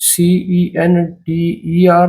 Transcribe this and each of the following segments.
CENTER،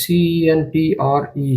CENTRE،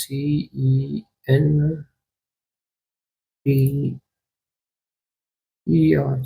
CENTER،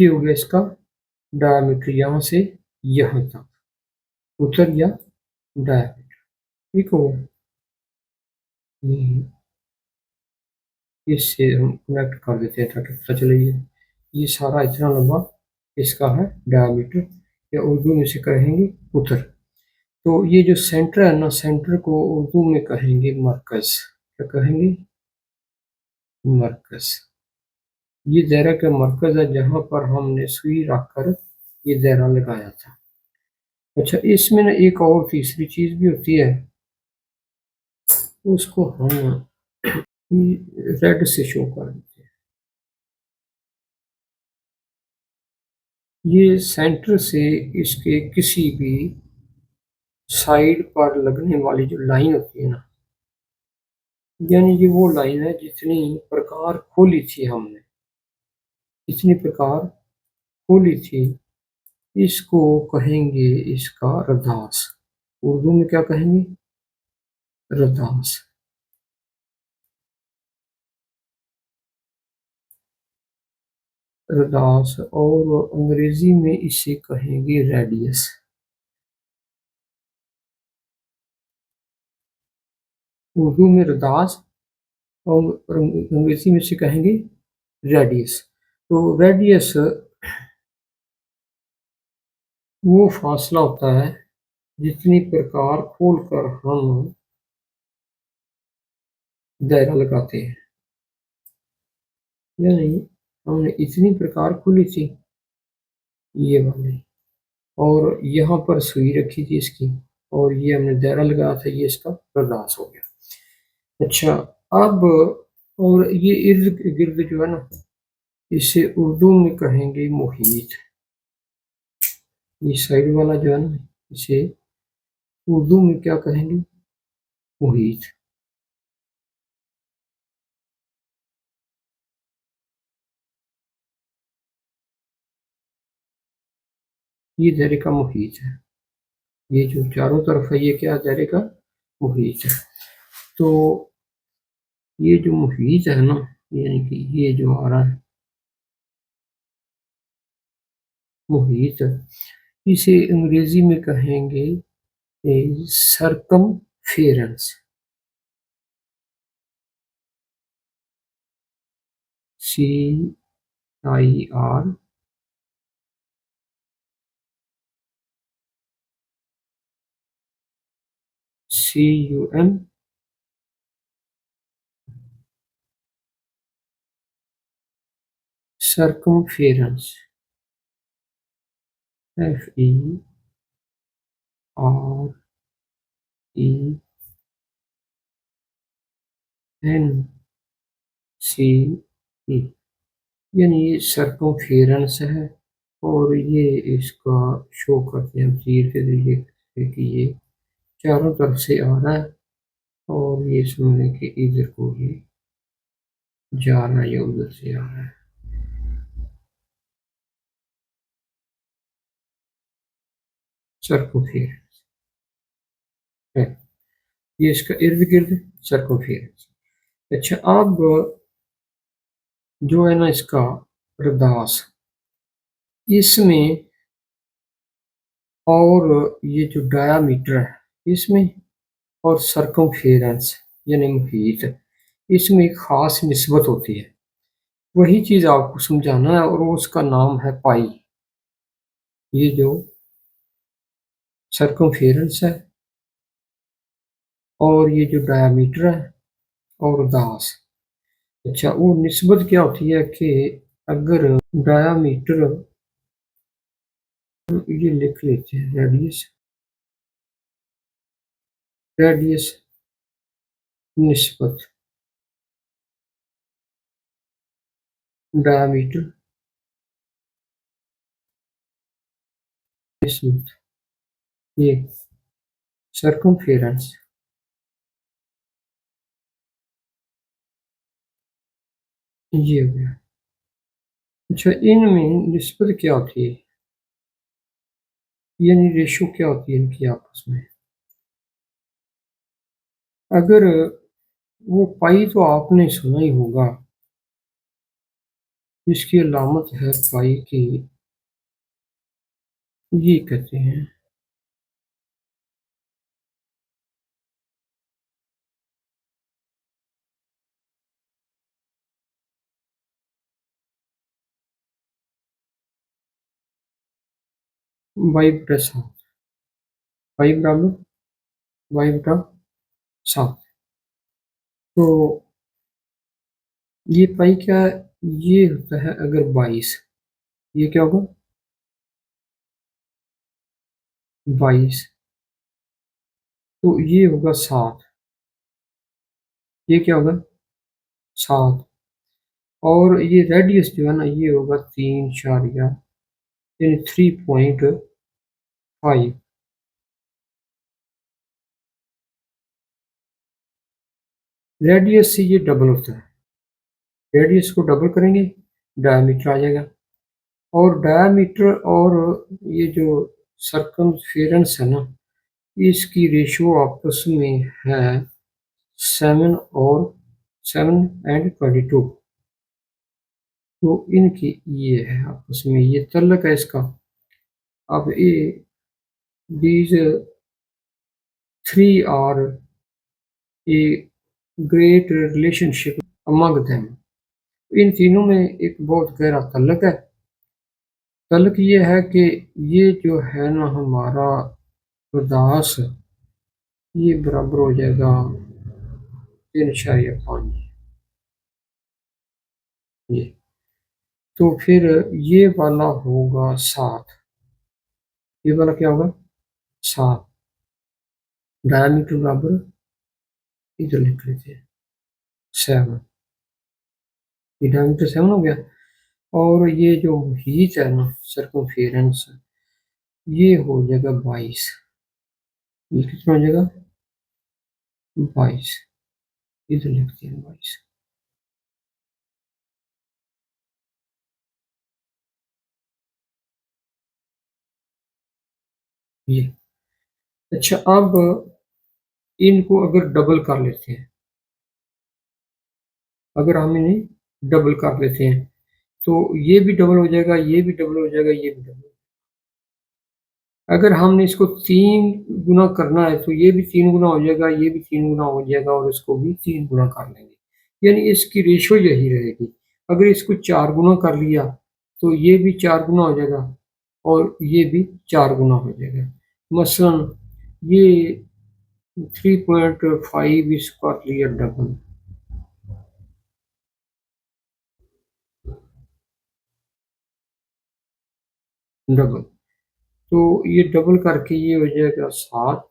ये हो गया इसका डायमीटर यहाँ से यहाँ तक, उत्तर या डायमीटर। ठीक हो गया। इससे हम कनेक्ट कर देते हैं ताकि पता चले ये सारा इतना लंबा इसका है डायमीटर, या उर्दू में से कहेंगे उत्तर। तो ये जो सेंटर है ना, सेंटर को उर्दू में कहेंगे मरकज। क्या कहेंगे? मरकज। ये दायरा का मरकज है जहाँ पर हमने सुई रखकर ये दायरा लगाया था। अच्छा, इसमें ना एक और तीसरी चीज भी होती है, उसको हम रेड से शो कर देते हैं। ये सेंटर से इसके किसी भी साइड पर लगने वाली जो लाइन होती है ना, यानी ये वो लाइन है जितनी प्रकार खोली थी हमने, इतनी प्रकार खोली थी, इसको कहेंगे इसका रदास। उर्दू में क्या कहेंगे? रदास। रदास, और अंग्रेजी में इसे कहेंगे रेडियस। उर्दू में रदास और अंग्रेजी में इसे कहेंगे रेडियस। तो रेडियस वो फासला होता है जितनी प्रकार खोलकर हम दायरा लगाते हैं, यानी हमने इतनी प्रकार खोली थी ये वाली, और यहाँ पर सुई रखी थी इसकी, और ये हमने दायरा लगाया था, ये इसका बर्दाश्त हो गया। अच्छा, अब और ये इर्द गिर्द जो है ना, इसे उर्दू में कहेंगे मुहीत। ये साइड वाला जो है ना, इसे उर्दू में क्या कहेंगे? मुहीत। ये दायरे का मुहीत है, ये जो चारों तरफ है ये क्या दायरे का मुहीत है। तो ये जो मुहीत है ना, यानी कि ये जो आ रहा है मुहीत, इसे अंग्रेजी में कहेंगे circumference. CIR CUM circumference, FERENCE, यानी ये सर्कमफेरेंस है, और ये इसका शो करते हैं तीर के जरिए कि ये चारों तरफ से आ रहा है, और ये समझने के इधर को ही जा रहा है या उधर से आ रहा है। सर्कमफेरेंस है ये इसका इर्द गिर्द सर्कमफेरेंस। अच्छा, अब जो है ना इसका रदास, इसमें और ये जो डायामीटर है इसमें, और सर्कमफेरेंस यानी मुहीत, इसमें एक खास निस्बत होती है। वही चीज़ आपको समझाना है, और उसका नाम है पाई। ये जो सर्कमफेरेंस है और ये जो डायामीटर है और दास, अच्छा वो निस्बत क्या होती है कि अगर डायामीटर, ये लिख लेते हैं रेडियस, रेडियस निस्बत डायामीटर निस्बत ये सर्कमफेरेंस, ये हो गया। अच्छा, इनमें निस्बत क्या होती है, यानी रेशो क्या होती है इनकी आपस में? अगर वो पाई तो आपने सुना ही होगा, इसकी अलामत है पाई की, ये कहते हैं वाई बटा सात, वाई बराबर वाई बटा सात। तो ये पाई क्या है? ये होता है अगर 22, ये क्या होगा 22, तो ये होगा 7, ये क्या होगा 7। और ये रेडियस जो है ना ये होगा 3 यानी 3.5। रेडियस से ये डबल होता है, रेडियस को डबल करेंगे डायमीटर आ जाएगा। और डायमीटर और ये जो सर्कमफेरेंस है ना इसकी रेशियो आपस में है 7 और 7 और 22। तो इनकी ये है आपस में ये तल्लक है इसका। अब ये these three are a great relationship among them। इन तीनों में एक बहुत गहरा तल्लक है। तल्लक ये है कि ये जो है ना हमारा बर्दाश्त ये बराबर हो जाएगा 3.5 ये। तो फिर ये वाला होगा 7, ये वाला क्या होगा 7। डायमीटर बराबर इधर लिख लेते हैं 7, ये डायमीटर 7 हो गया। और ये जो मुहीत है ना सर्कमफेरेंस ये हो जाएगा 22, ये कितना हो जाएगा 22, इधर लिखते हैं 22। ये अच्छा, अब इनको अगर डबल कर लेते हैं, अगर हम इन्हें डबल कर लेते हैं तो ये भी डबल हो जाएगा, ये भी डबल हो जाएगा, ये भी डबल। अगर हमने इसको 3 गुना करना है तो ये भी 3 गुना हो जाएगा, ये भी 3 गुना हो जाएगा और इसको भी 3 गुना कर लेंगे, यानी इसकी रेशो यही रहेगी। अगर इसको 4 गुना कर लिया तो ये भी 4 गुना हो जाएगा और ये भी 4 गुना हो जाएगा। मसलन ये 3.5 इसको कर लिया डबल, डबल तो ये डबल करके ये हो जाएगा 7,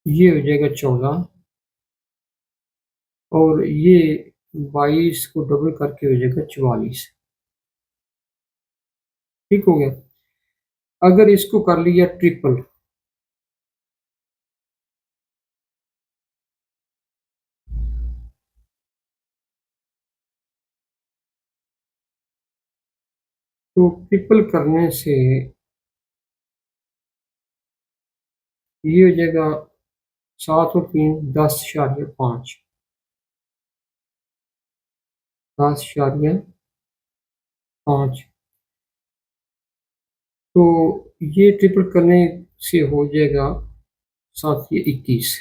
ये हो जाएगा 14 और ये 22 को डबल करके हो जाएगा 44। ठीक हो गया। अगर इसको कर लिया ट्रिपल तो ट्रिपल करने से ये हो जाएगा 7 और 3 10.5, 10.5। तो ये ट्रिपल करने से हो जाएगा 7 ये 21,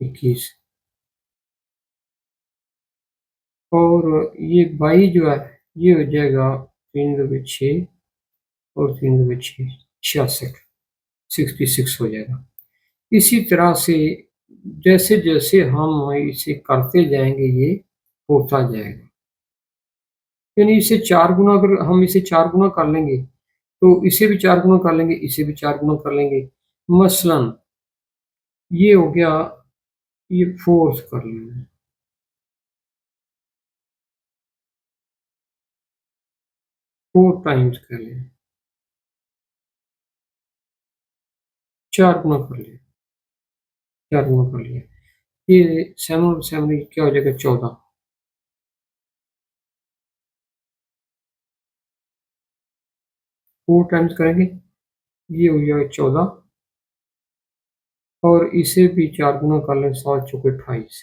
21। और ये 22 जो है ये हो जाएगा 3 2 6 और 3 2 6 66, 66 हो जाएगा। इसी तरह से जैसे जैसे हम इसे करते जाएंगे ये होता जाएगा, यानी इसे 4 गुना अगर हम इसे 4 गुना कर लेंगे तो इसे भी 4 गुना कर लेंगे, इसे भी 4 गुना कर लेंगे। मसलन ये हो गया, ये फोर्थ कर लेंगे, 4 टाइम्स कर लें, 4 गुना कर लिया, 4 गुना कर लिया। ये 7 7 क्या हो जाएगा 14, 4 टाइम्स करेंगे ये हो जाएगा 14 और इसे भी 4 गुना कर लें, 7 चौके 28।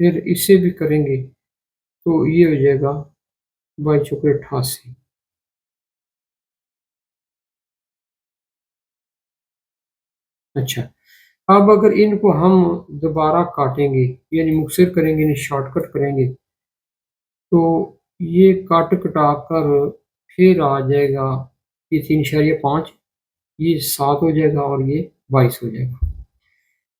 फिर इससे भी करेंगे तो ये हो जाएगा 22 × 88। अच्छा, अब अगर इनको हम दोबारा काटेंगे यानी मुकसर करेंगे यानी शॉर्टकट करेंगे तो ये काट कटा कर फिर आ जाएगा ये 3.5, ये 7 हो जाएगा और ये 22 हो जाएगा।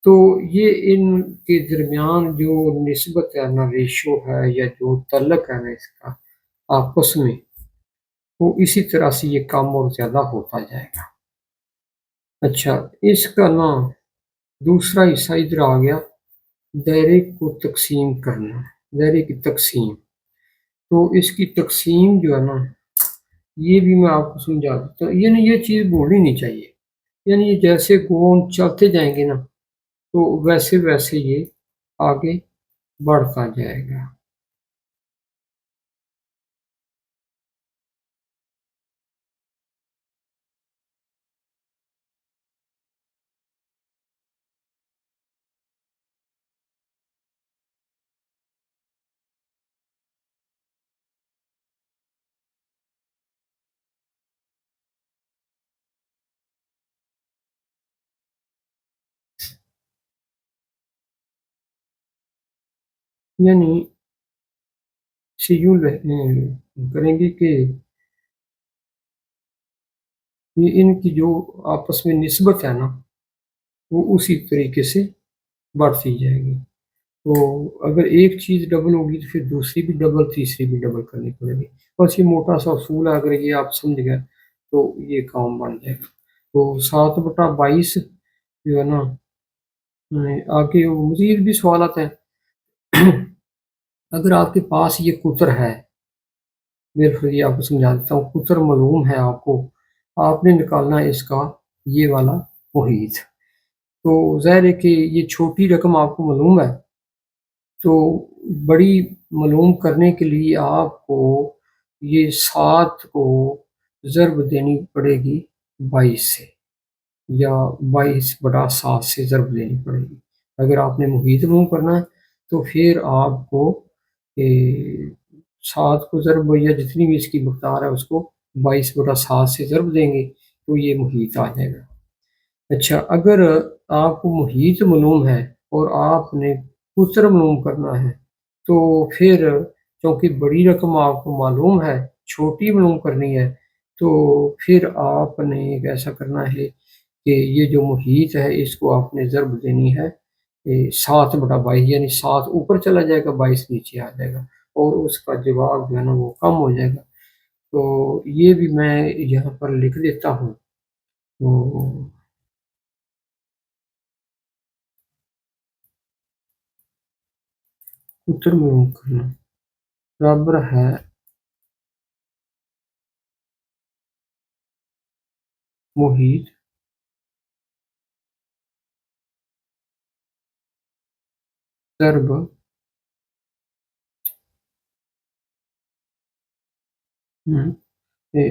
तो ये इनके दरमियान जो निस्बत है ना, रेशो है या जो तल्लक है ना इसका आपस में, वो इसी तरह से ये कम और ज़्यादा होता जाएगा। अच्छा, इसका ना दूसरा हिस्सा इधर आ गया, दायरे को तकसीम करना, दायरे की तकसीम। तो इसकी तकसीम जो है ना, ये भी मैं आपको समझा देता हूँ। यानी ये चीज़ भूलनी नहीं चाहिए, यानी ये जैसे गोंद चलते जाएंगे ना तो वैसे वैसे ये आगे बढ़ता जाएगा। यानी से यूं करेंगे कि ये इनकी जो आपस में निस्बत है ना वो उसी तरीके से बढ़ती जाएगी। तो अगर एक चीज़ डबल होगी तो फिर दूसरी भी डबल, तीसरी भी डबल करनी पड़ेगी। बस ये मोटा सा उसूल है, अगर ये आप समझ गए तो ये काम बन जाएगा। तो 7/22 जो है ना, आगे मजीद भी सवाल आते हैं। अगर आपके पास ये कुतर है, मैं फिर ये आपको समझा देता हूँ। कुतर मालूम है आपको, आपने निकालना है इसका ये वाला मुहीत। तो ज़ाहिर है कि ये छोटी रकम आपको मालूम है, तो बड़ी मालूम करने के लिए आपको ये 7 को ज़रब देनी पड़ेगी 22 से, या 22/7 से ज़रब देनी पड़ेगी। अगर आपने मुहीत मालूम करना है तो फिर आपको ए, 7 को ज़रब या जितनी भी इसकी मकदार है उसको 22/7 से ज़रब देंगे तो ये मुहीत आ जाएगा। अच्छा, अगर आपको मुहीत मालूम है और आपने कुसर मालूम करना है तो फिर चूँकि बड़ी रकम आपको मालूम है, छोटी मालूम करनी है, तो फिर आपने ऐसा करना है कि ये जो मुहीत है इसको आपने ज़रब देनी है 7/22, यानी 7 ऊपर चला जाएगा, 22 नीचे आ जाएगा और उसका जवाब जो है ना वो कम हो जाएगा। तो ये भी मैं यहाँ पर लिख देता हूँ। तो उत्तर में करना बराबर है मुहीत ज़रब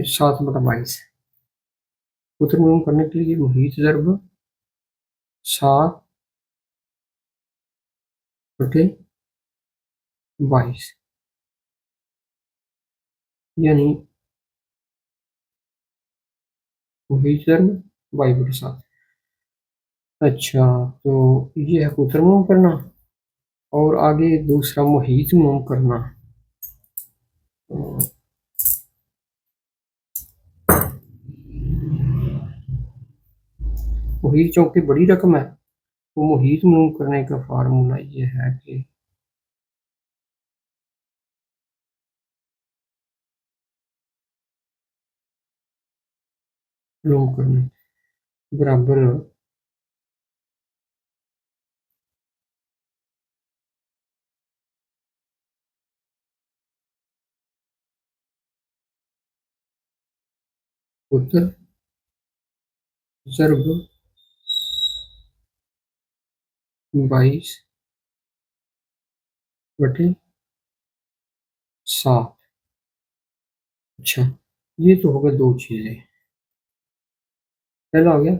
7/22। उत्तर में करने के लिए मुहीत ज़रब 7/22, यानी मुहीत ज़रब 22/7। अच्छा, तो ये है उत्तर में करना और आगे दूसरा मुहीत में करना। तो मुहीत चूँकि बड़ी रकम है तो मुहीत में करने का फार्मूला ये है कि मालूम करना बराबर उत्तर ज़रब 22/7। अच्छा, ये तो हो गए दो चीज़ें। पहला हो गया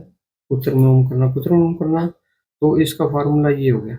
उत्तर में करना, उत्तर में करना, तो इसका फार्मूला ये हो गया।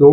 2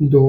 2،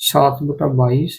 7/22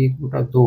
1/2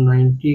90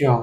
4.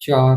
4،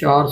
4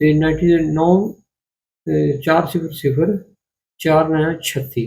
90 9، 4 0 0، 4 9 36.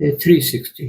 360.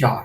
4.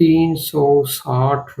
360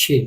6،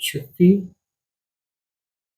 36.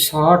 60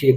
6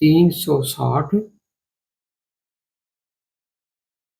360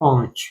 5،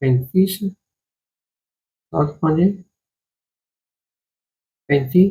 35، 7 5 35،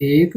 1،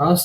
10،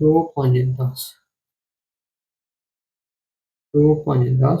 2 5 10، 2 5 10،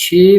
6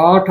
8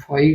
5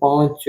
5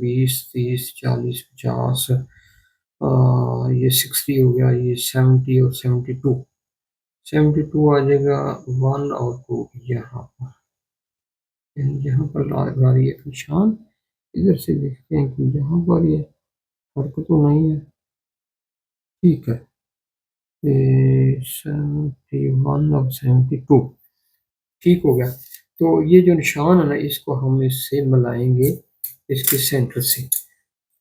20 30 40 50 ये 60 हो गया, ये 70 और 72। 72 आ जाएगा 1 और 2 यहाँ पर, यानी यहाँ पर लगा रही है एक निशान। इधर से देखते हैं कि यहाँ पर ये फर्क तो नहीं है, ठीक है। 71 और 72 ठीक हो गया। तो ये जो निशान है ना, इसको हम इससे मिलाएंगे इसके सेंटर से।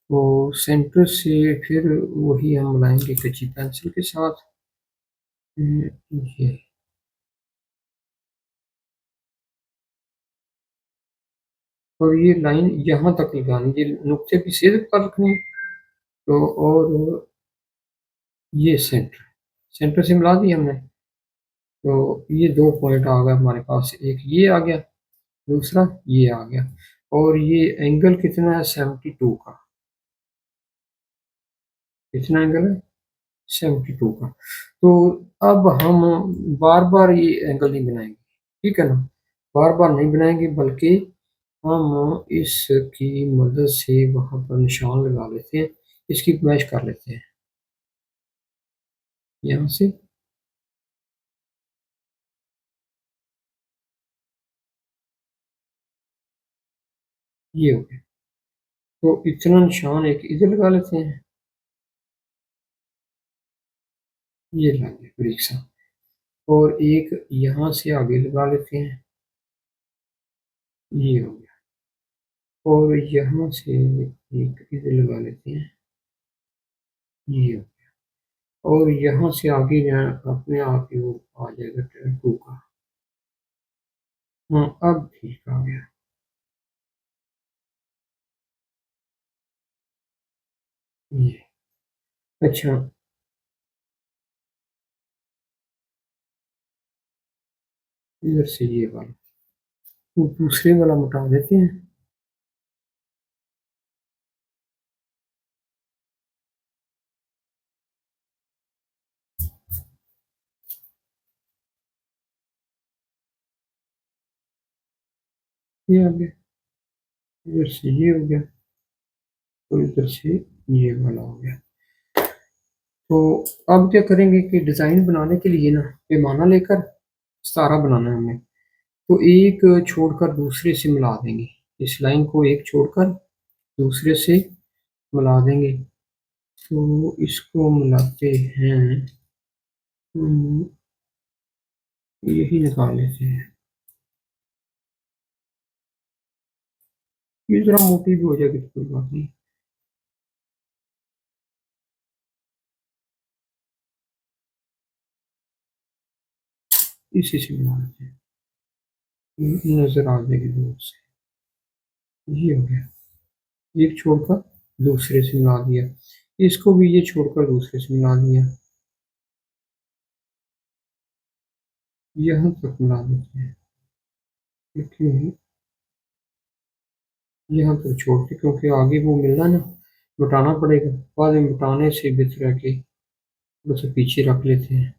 तो सेंटर से फिर वही हम मिलाएंगे कच्ची पेंसिल के साथ। ये और ये लाइन यहाँ तक लगानी, ये नुक्ते भी सीधे पर रखने हैं। तो और ये सेंटर, सेंटर से मिला दिया हमने। तो ये दो पॉइंट आ गए हमारे पास, एक ये आ गया, दूसरा ये आ गया। और ये एंगल कितना है, 72 का। कितना एंगल है, 72 का। तो अब हम बार बार ये एंगल नहीं बनाएंगे, ठीक है ना, बार बार नहीं बनाएंगे, बल्कि हम इसकी मदद से वहां पर निशान लगा लेते हैं, इसकी मैच कर लेते हैं यहाँ से। ये हो गया। तो इतना निशान एक इधर लगा लेते हैं, ये लगे ब्रिक सा। और एक यहाँ से आगे लगा लेते हैं, ये हो गया। और यहाँ से एक इधर लगा लेते हैं, ये हो गया। और यहाँ से आगे अपने आप ही वो आ जाएगा 2 का। हाँ अब ठीक आ गया। ये अच्छा, इधर से ये वाला, तो दूसरे वाला मिटा देते हैं। ये आ गया, इधर से ये हो गया, और इधर से ये वाला हो गया। तो अब क्या करेंगे कि डिज़ाइन बनाने के लिए ना पैमाना लेकर सितारा बनाना है हमें। तो एक छोड़कर दूसरे से मिला देंगे, इस लाइन को एक छोड़कर दूसरे से मिला देंगे। तो इसको मिलाते हैं, हम यही निकाल लेते हैं। ये जरा मोटी भी हो जाएगी तो कोई बात नहीं, इसी से मिला लेते हैं, नजर आ जाएगी दूर से। ये हो गया, एक छोड़कर दूसरे से मिला दिया, इसको भी ये छोड़कर दूसरे से मिला दिया, यहाँ तक मिला देते हैं। क्योंकि यहाँ तक छोड़ते, क्योंकि आगे वो मिलना ना, मिटाना पड़ेगा, बाद में मिटाने से बेहतर है कि उसे पीछे रख लेते हैं।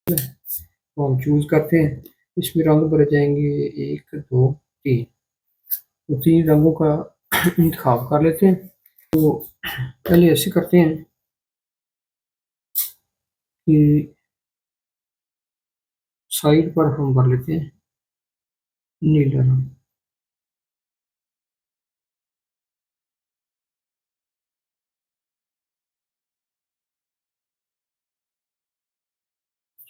तो हम चूज करते हैं, इसमें रंग भरे जाएंगे, एक दो तीन। तो तीन रंगों का इंतखाब कर लेते हैं। तो पहले ऐसे करते हैं कि साइड पर हम भर लेते हैं नीला रंग।